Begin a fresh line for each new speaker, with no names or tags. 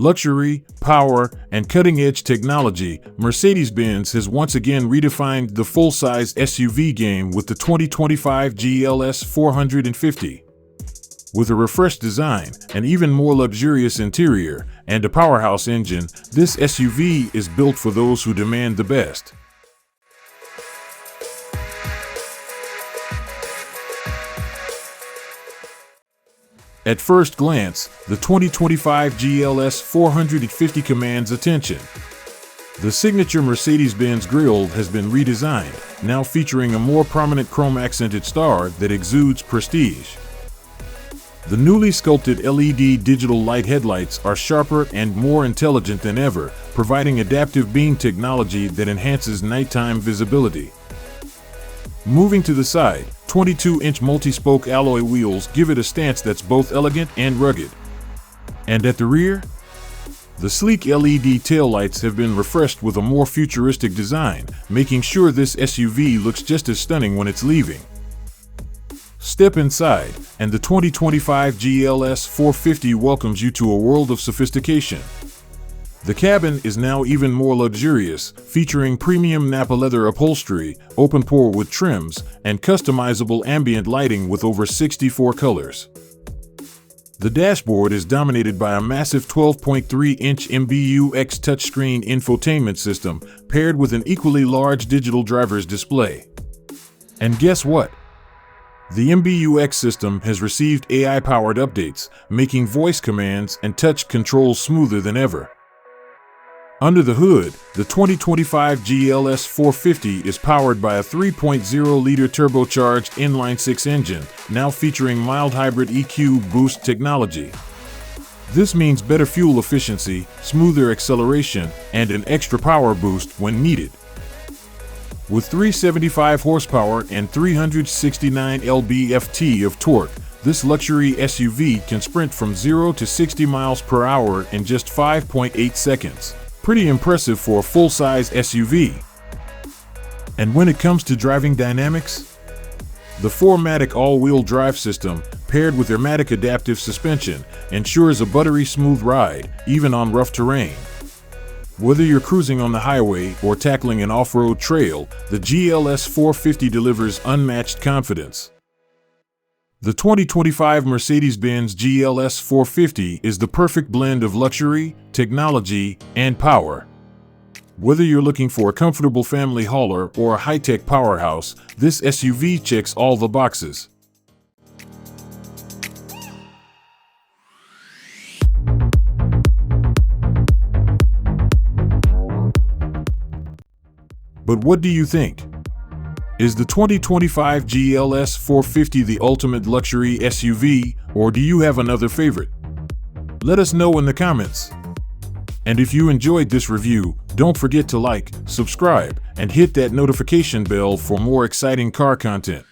luxury, power, and cutting-edge technology, Mercedes-Benz has once again redefined the full-size SUV game with the 2025 GLS 450. With a refreshed design, an even more luxurious interior, and a powerhouse engine, this SUV is built for those who demand the best. At first glance, the 2025 GLS 450 commands attention. The signature Mercedes-Benz grille has been redesigned, now featuring a more prominent chrome-accented star that exudes prestige. The newly sculpted LED digital light headlights are sharper and more intelligent than ever, providing adaptive beam technology that enhances nighttime visibility. Moving to the side, 22-inch multi-spoke alloy wheels give it a stance that's both elegant and rugged. And at the rear? The sleek LED taillights have been refreshed with a more futuristic design, making sure this SUV looks just as stunning when it's leaving. Step inside, and the 2025 GLS 450 welcomes you to a world of sophistication. The cabin is now even more luxurious, featuring premium Napa leather upholstery, open-pore wood trims, and customizable ambient lighting with over 64 colors. The dashboard is dominated by a massive 12.3-inch MBUX touchscreen infotainment system, paired with an equally large digital driver's display. And guess what? The MBUX system has received AI-powered updates, making voice commands and touch controls smoother than ever. Under the hood, the 2025 GLS 450 is powered by a 3.0-liter turbocharged inline-six engine, now featuring mild hybrid EQ boost technology. This means better fuel efficiency, smoother acceleration, and an extra power boost when needed. With 375 horsepower and 369 lb-ft of torque, this luxury SUV can sprint from 0 to 60 miles per hour in just 5.8 seconds. Pretty impressive for a full-size SUV. And when it comes to driving dynamics, the 4MATIC all-wheel drive system, paired with Airmatic adaptive suspension, ensures a buttery smooth ride, even on rough terrain. Whether you're cruising on the highway or tackling an off-road trail, the GLS 450 delivers unmatched confidence. The 2025 Mercedes-Benz GLS 450 is the perfect blend of luxury, technology, and power. Whether you're looking for a comfortable family hauler or a high-tech powerhouse, this SUV checks all the boxes. But what do you think? Is the 2025 GLS 450 the ultimate luxury SUV, or do you have another favorite? Let us know in the comments. And if you enjoyed this review, don't forget to like, subscribe, and hit that notification bell for more exciting car content.